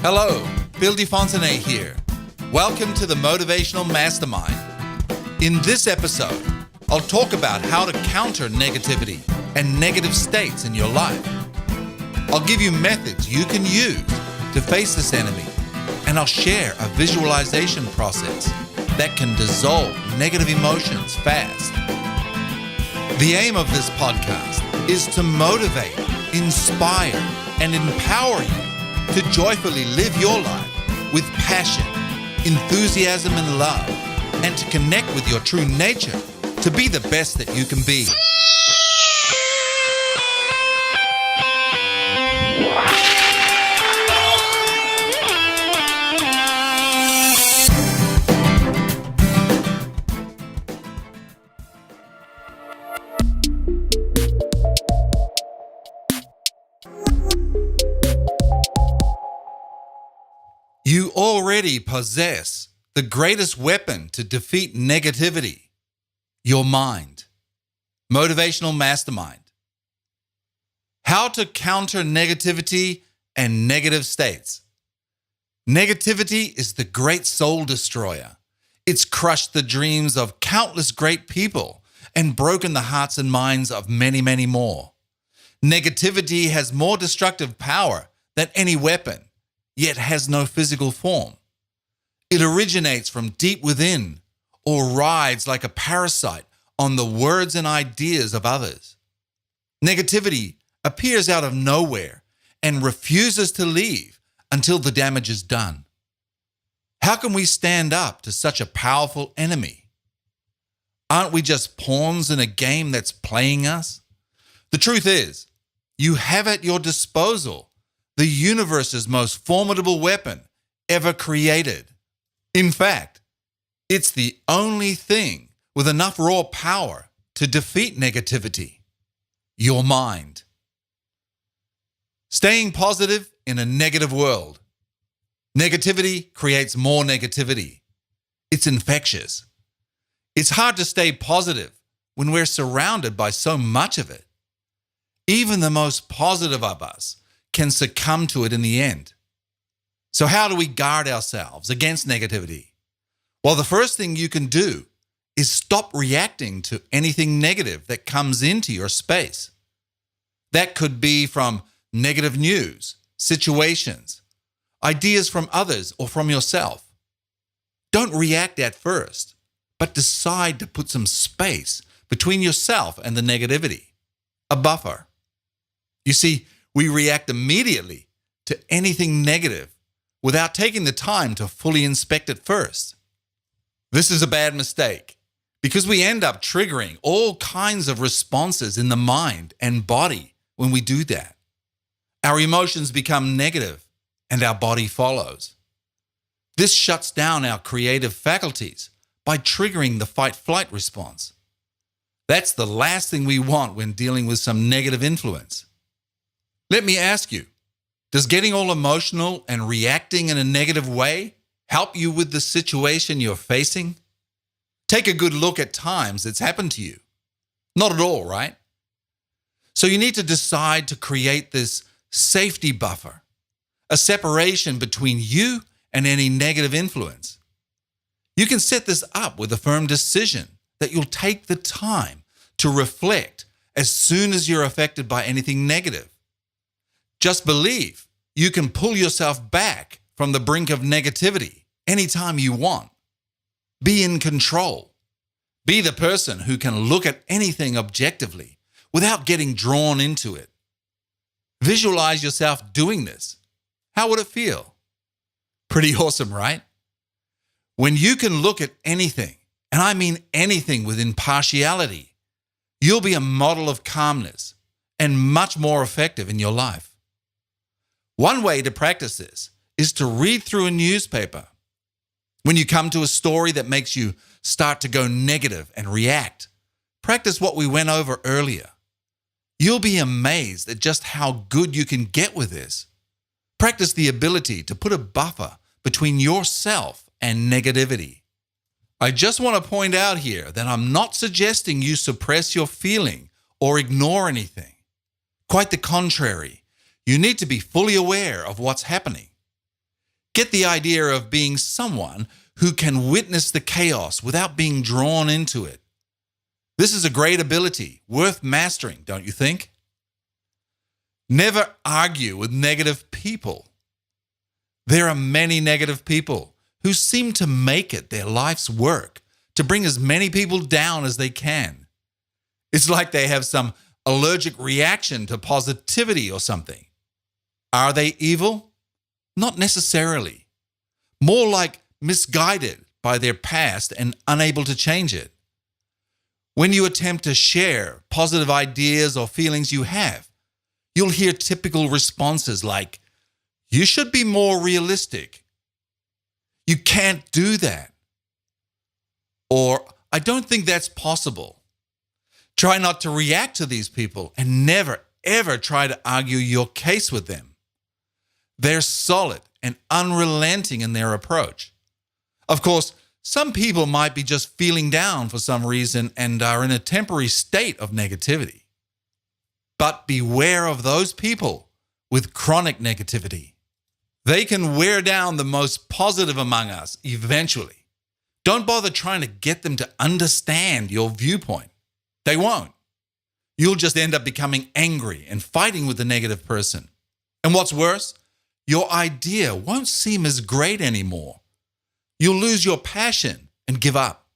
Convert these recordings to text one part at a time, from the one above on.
Hello, Bill DeFontenay here. Welcome to the Motivational Mastermind. In this episode, I'll talk about how to counter negativity and negative states in your life. I'll give you methods you can use to face this enemy, and I'll share a visualization process that can dissolve negative emotions fast. The aim of this podcast is to motivate, inspire, and empower you to joyfully live your life with passion, enthusiasm, and love, and to connect with your true nature to be the best that you can be. You already possess the greatest weapon to defeat negativity, your mind. Motivational Mastermind. How to counter negativity and negative states. Negativity is the great soul destroyer. It's crushed the dreams of countless great people and broken the hearts and minds of many, many more. Negativity has more destructive power than any weapon, yet has no physical form. It originates from deep within or rides like a parasite on the words and ideas of others. Negativity appears out of nowhere and refuses to leave until the damage is done. How can we stand up to such a powerful enemy? Aren't we just pawns in a game that's playing us? The truth is, you have at your disposal the universe's most formidable weapon ever created. In fact, it's the only thing with enough raw power to defeat negativity: your mind. Staying positive in a negative world. Negativity creates more negativity. It's infectious. It's hard to stay positive when we're surrounded by so much of it. Even the most positive of us can succumb to it in the end. So how do we guard ourselves against negativity? Well, the first thing you can do is stop reacting to anything negative that comes into your space. That could be from negative news, situations, ideas from others, or from yourself. Don't react at first, but decide to put some space between yourself and the negativity, a buffer. You see, we react immediately to anything negative without taking the time to fully inspect it first. This is a bad mistake because we end up triggering all kinds of responses in the mind and body when we do that. Our emotions become negative and our body follows. This shuts down our creative faculties by triggering the fight-flight response. That's the last thing we want when dealing with some negative influence. Let me ask you, does getting all emotional and reacting in a negative way help you with the situation you're facing? Take a good look at times it's happened to you. Not at all, right? So you need to decide to create this safety buffer, a separation between you and any negative influence. You can set this up with a firm decision that you'll take the time to reflect as soon as you're affected by anything negative. Just believe you can pull yourself back from the brink of negativity anytime you want. Be in control. Be the person who can look at anything objectively without getting drawn into it. Visualize yourself doing this. How would it feel? Pretty awesome, right? When you can look at anything, and I mean anything with impartiality, you'll be a model of calmness and much more effective in your life. One way to practice this is to read through a newspaper. When you come to a story that makes you start to go negative and react, practice what we went over earlier. You'll be amazed at just how good you can get with this. Practice the ability to put a buffer between yourself and negativity. I just want to point out here that I'm not suggesting you suppress your feeling or ignore anything. Quite the contrary, you need to be fully aware of what's happening. Get the idea of being someone who can witness the chaos without being drawn into it. This is a great ability, worth mastering, don't you think? Never argue with negative people. There are many negative people who seem to make it their life's work to bring as many people down as they can. It's like they have some allergic reaction to positivity or something. Are they evil? Not necessarily. More like misguided by their past and unable to change it. When you attempt to share positive ideas or feelings you have, you'll hear typical responses like, "You should be more realistic." "You can't do that." Or, "I don't think that's possible." Try not to react to these people and never, ever try to argue your case with them. They're solid and unrelenting in their approach. Of course, some people might be just feeling down for some reason and are in a temporary state of negativity. But beware of those people with chronic negativity. They can wear down the most positive among us eventually. Don't bother trying to get them to understand your viewpoint. They won't. You'll just end up becoming angry and fighting with the negative person. And what's worse, your idea won't seem as great anymore. You'll lose your passion and give up.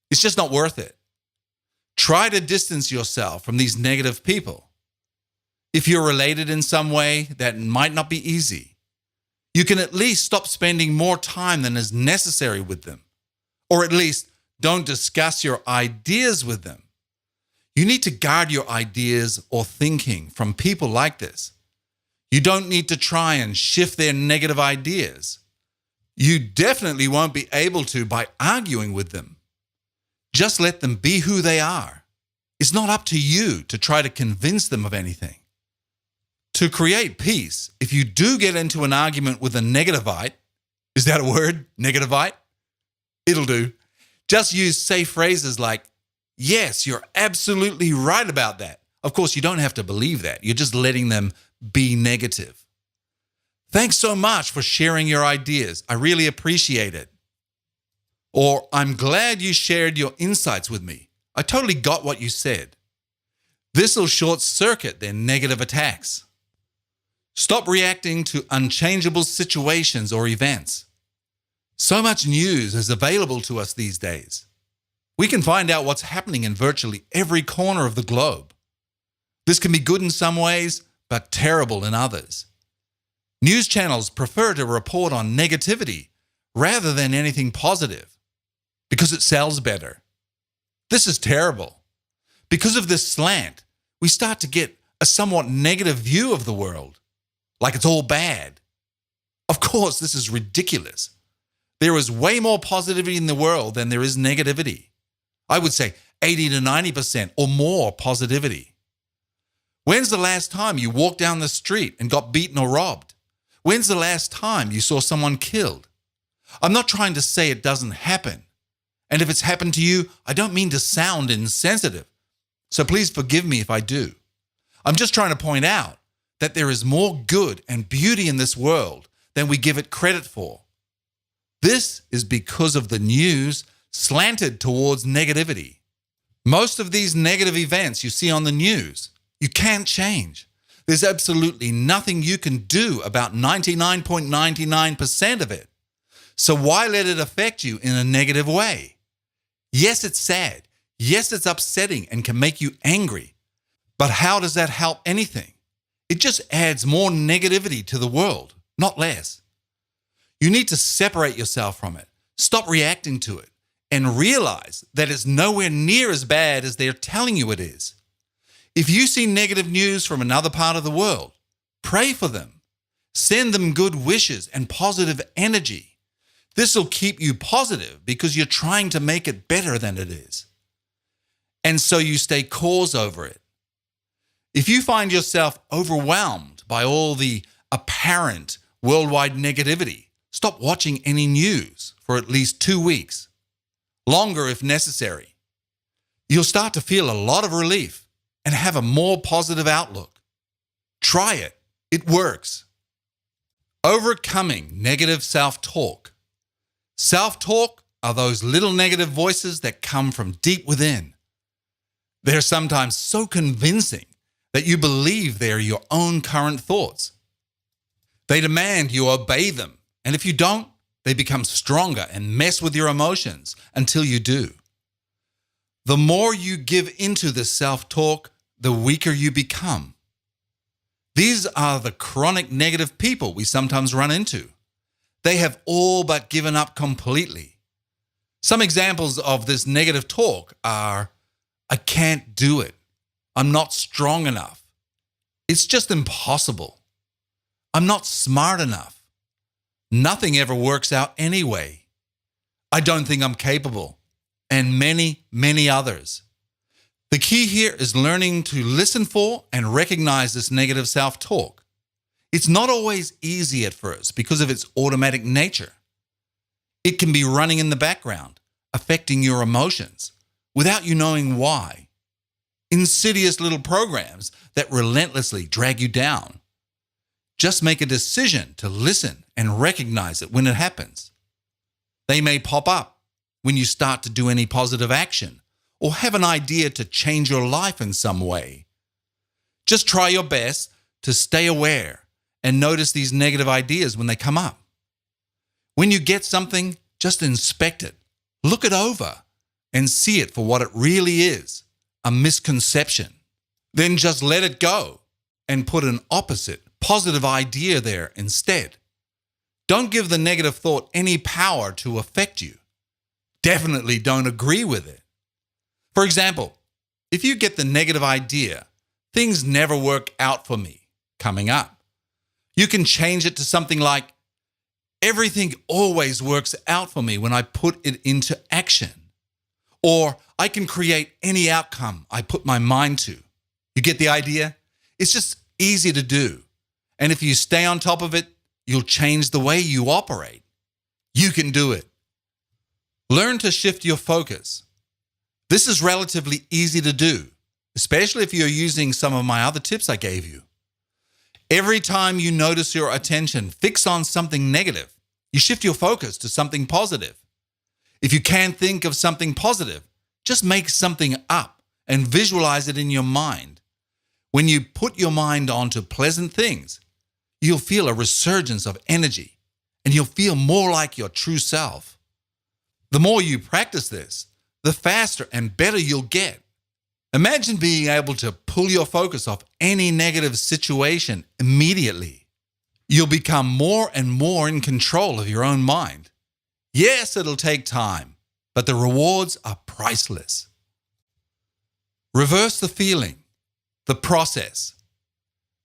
It's just not worth it. Try to distance yourself from these negative people. If you're related in some way, that might not be easy. You can at least stop spending more time than is necessary with them. Or at least don't discuss your ideas with them. You need to guard your ideas or thinking from people like this. You don't need to try and shift their negative ideas. You definitely won't be able to by arguing with them. Just let them be who they are. It's not up to you to try to convince them of anything. To create peace, if you do get into an argument with a negativite, is that a word? Negativite? It'll do. Just use safe phrases like, "Yes, you're absolutely right about that." Of course, you don't have to believe that. You're just letting them be negative. "Thanks so much for sharing your ideas. I really appreciate it." Or, "I'm glad you shared your insights with me. I totally got what you said." This will short circuit their negative attacks. Stop reacting to unchangeable situations or events. So much news is available to us these days. We can find out what's happening in virtually every corner of the globe. This can be good in some ways, but terrible in others. News channels prefer to report on negativity rather than anything positive because it sells better. This is terrible. Because of this slant, we start to get a somewhat negative view of the world, like it's all bad. Of course, this is ridiculous. There is way more positivity in the world than there is negativity. I would say 80 to 90% or more positivity. When's the last time you walked down the street and got beaten or robbed? When's the last time you saw someone killed? I'm not trying to say it doesn't happen. And if it's happened to you, I don't mean to sound insensitive. So please forgive me if I do. I'm just trying to point out that there is more good and beauty in this world than we give it credit for. This is because of the news slanted towards negativity. Most of these negative events you see on the news, you can't change. There's absolutely nothing you can do about 99.99% of it. So why let it affect you in a negative way? Yes, it's sad. Yes, it's upsetting and can make you angry. But how does that help anything? It just adds more negativity to the world, not less. You need to separate yourself from it, stop reacting to it, and realize that it's nowhere near as bad as they're telling you it is. If you see negative news from another part of the world, pray for them. Send them good wishes and positive energy. This will keep you positive because you're trying to make it better than it is. And so you stay course over it. If you find yourself overwhelmed by all the apparent worldwide negativity, stop watching any news for at least 2 weeks, longer if necessary. You'll start to feel a lot of relief and have a more positive outlook. Try it. It works. Overcoming negative self-talk. Self-talk are those little negative voices that come from deep within. They're sometimes so convincing that you believe they are your own current thoughts. They demand you obey them, and if you don't, they become stronger and mess with your emotions until you do. The more you give into the self-talk, the weaker you become. These are the chronic negative people we sometimes run into. They have all but given up completely. Some examples of this negative talk are, I can't do it. I'm not strong enough. It's just impossible. I'm not smart enough. Nothing ever works out anyway. I don't think I'm capable. And many, many others. The key here is learning to listen for and recognize this negative self-talk. It's not always easy at first because of its automatic nature. It can be running in the background, affecting your emotions, without you knowing why. Insidious little programs that relentlessly drag you down. Just make a decision to listen and recognize it when it happens. They may pop up when you start to do any positive action or have an idea to change your life in some way. Just try your best to stay aware and notice these negative ideas when they come up. When you get something, just inspect it, look it over, and see it for what it really is, a misconception. Then just let it go and put an opposite, positive idea there instead. Don't give the negative thought any power to affect you. Definitely don't agree with it. For example, if you get the negative idea, things never work out for me, coming up, you can change it to something like, everything always works out for me when I put it into action. Or I can create any outcome I put my mind to. You get the idea? It's just easy to do. And if you stay on top of it, you'll change the way you operate. You can do it. Learn to shift your focus. This is relatively easy to do, especially if you're using some of my other tips I gave you. Every time you notice your attention fixed on something negative, you shift your focus to something positive. If you can't think of something positive, just make something up and visualize it in your mind. When you put your mind onto pleasant things, you'll feel a resurgence of energy and you'll feel more like your true self. The more you practice this, the faster and better you'll get. Imagine being able to pull your focus off any negative situation immediately. You'll become more and more in control of your own mind. Yes, it'll take time, but the rewards are priceless. Reverse the feeling, the process.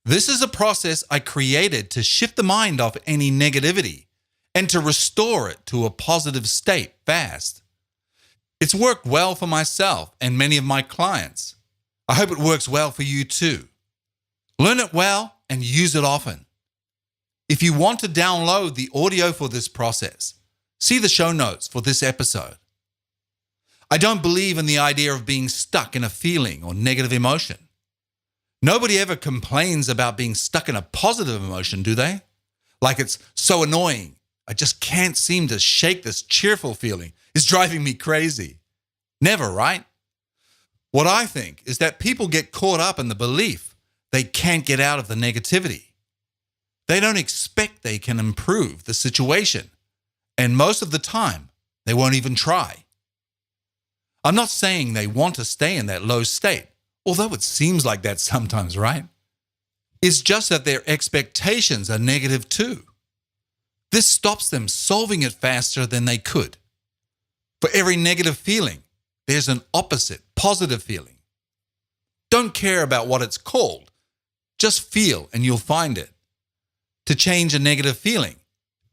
This is a process I created to shift the mind off any negativity and to restore it to a positive state fast. It's worked well for myself and many of my clients. I hope it works well for you too. Learn it well and use it often. If you want to download the audio for this process, see the show notes for this episode. I don't believe in the idea of being stuck in a feeling or negative emotion. Nobody ever complains about being stuck in a positive emotion, do they? Like it's so annoying. I just can't seem to shake this cheerful feeling. It's driving me crazy. Never, right? What I think is that people get caught up in the belief they can't get out of the negativity. They don't expect they can improve the situation. And most of the time, they won't even try. I'm not saying they want to stay in that low state, although it seems like that sometimes, right? It's just that their expectations are negative too. This stops them solving it faster than they could. For every negative feeling, there's an opposite, positive feeling. Don't care about what it's called. Just feel and you'll find it. To change a negative feeling,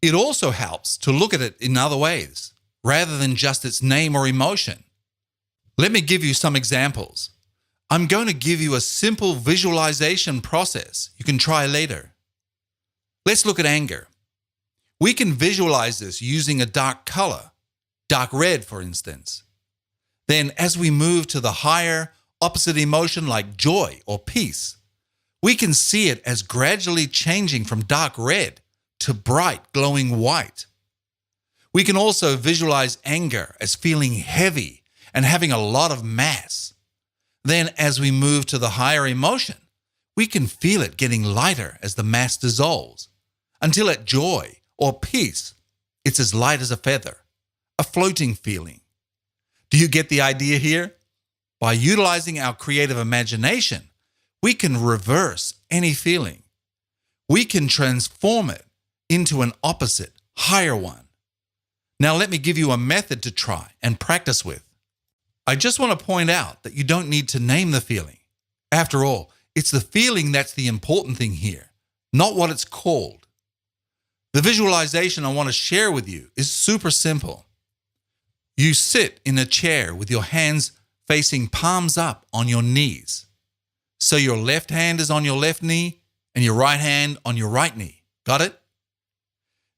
it also helps to look at it in other ways, rather than just its name or emotion. Let me give you some examples. I'm going to give you a simple visualization process you can try later. Let's look at anger. We can visualize this using a dark color, dark red, for instance. Then as we move to the higher, opposite emotion like joy or peace, we can see it as gradually changing from dark red to bright, glowing white. We can also visualize anger as feeling heavy and having a lot of mass. Then as we move to the higher emotion, we can feel it getting lighter as the mass dissolves, until at joy or peace, it's as light as a feather, a floating feeling. Do you get the idea here? By utilizing our creative imagination, we can reverse any feeling. We can transform it into an opposite, higher one. Now let me give you a method to try and practice with. I just want to point out that you don't need to name the feeling. After all, it's the feeling that's the important thing here, not what it's called. The visualization I want to share with you is super simple. You sit in a chair with your hands facing palms up on your knees. So your left hand is on your left knee and your right hand on your right knee. Got it?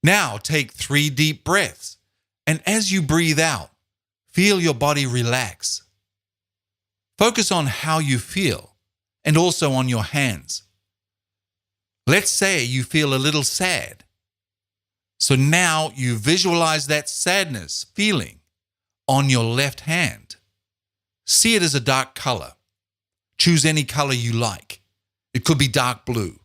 Now take 3 deep breaths, and as you breathe out, feel your body relax. Focus on how you feel and also on your hands. Let's say you feel a little sad. So now you visualize that sadness feeling on your left hand. See it as a dark color. Choose any color you like. It could be dark blue.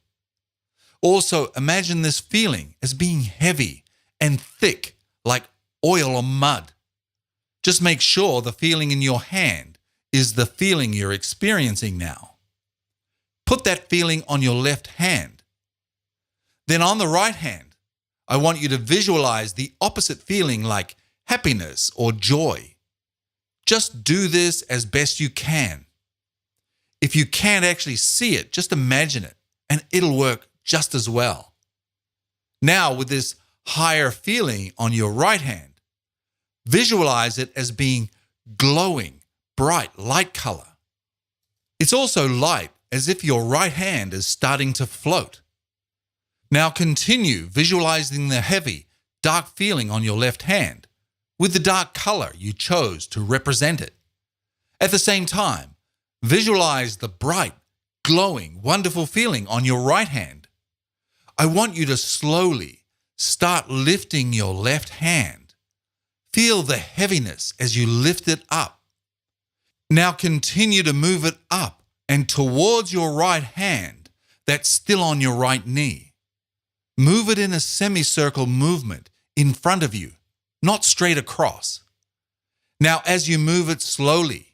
Also, imagine this feeling as being heavy and thick like oil or mud. Just make sure the feeling in your hand is the feeling you're experiencing now. Put that feeling on your left hand. Then on the right hand, I want you to visualize the opposite feeling like happiness or joy. Just do this as best you can. If you can't actually see it, just imagine it, and it'll work just as well. Now, with this higher feeling on your right hand, visualize it as being glowing, bright, light color. It's also light, as if your right hand is starting to float. Now continue visualizing the heavy, dark feeling on your left hand with the dark color you chose to represent it. At the same time, visualize the bright, glowing, wonderful feeling on your right hand. I want you to slowly start lifting your left hand. Feel the heaviness as you lift it up. Now continue to move it up and towards your right hand that's still on your right knee. Move it in a semicircle movement in front of you, not straight across. Now, as you move it slowly,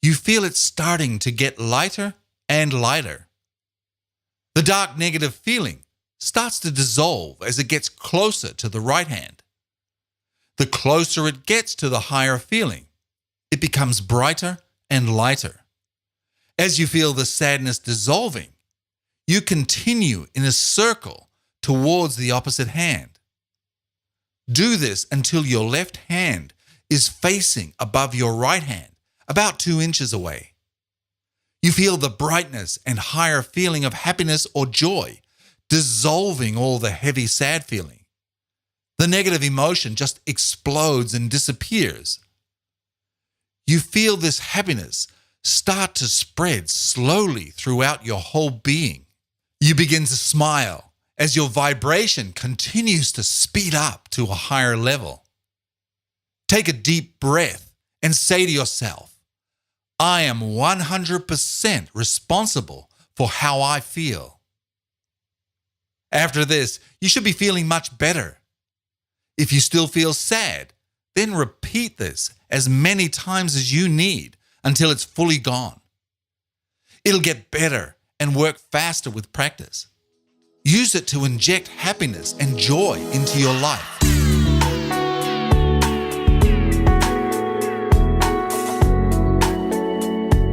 you feel it starting to get lighter and lighter. The dark negative feeling starts to dissolve as it gets closer to the right hand. The closer it gets to the higher feeling, it becomes brighter and lighter. As you feel the sadness dissolving, you continue in a circle towards the opposite hand. Do this until your left hand is facing above your right hand, about 2 inches away. You feel the brightness and higher feeling of happiness or joy, dissolving all the heavy, sad feeling. The negative emotion just explodes and disappears. You feel this happiness start to spread slowly throughout your whole being. You begin to smile as your vibration continues to speed up to a higher level. Take a deep breath and say to yourself, I am 100% responsible for how I feel. After this, you should be feeling much better. If you still feel sad, then repeat this as many times as you need until it's fully gone. It'll get better and work faster with practice. Use it to inject happiness and joy into your life.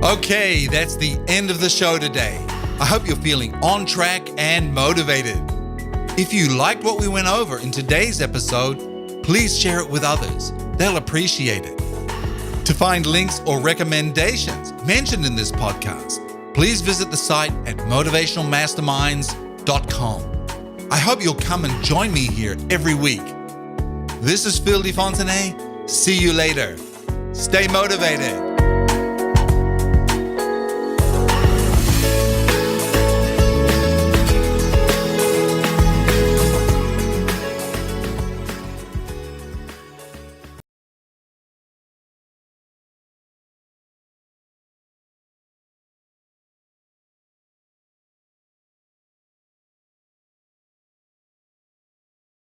Okay, that's the end of the show today. I hope you're feeling on track and motivated. If you liked what we went over in today's episode, please share it with others. They'll appreciate it. To find links or recommendations mentioned in this podcast, please visit the site at motivationalmasterminds.com. I hope you'll come and join me here every week. This is Phil DeFontenay. See you later. Stay motivated.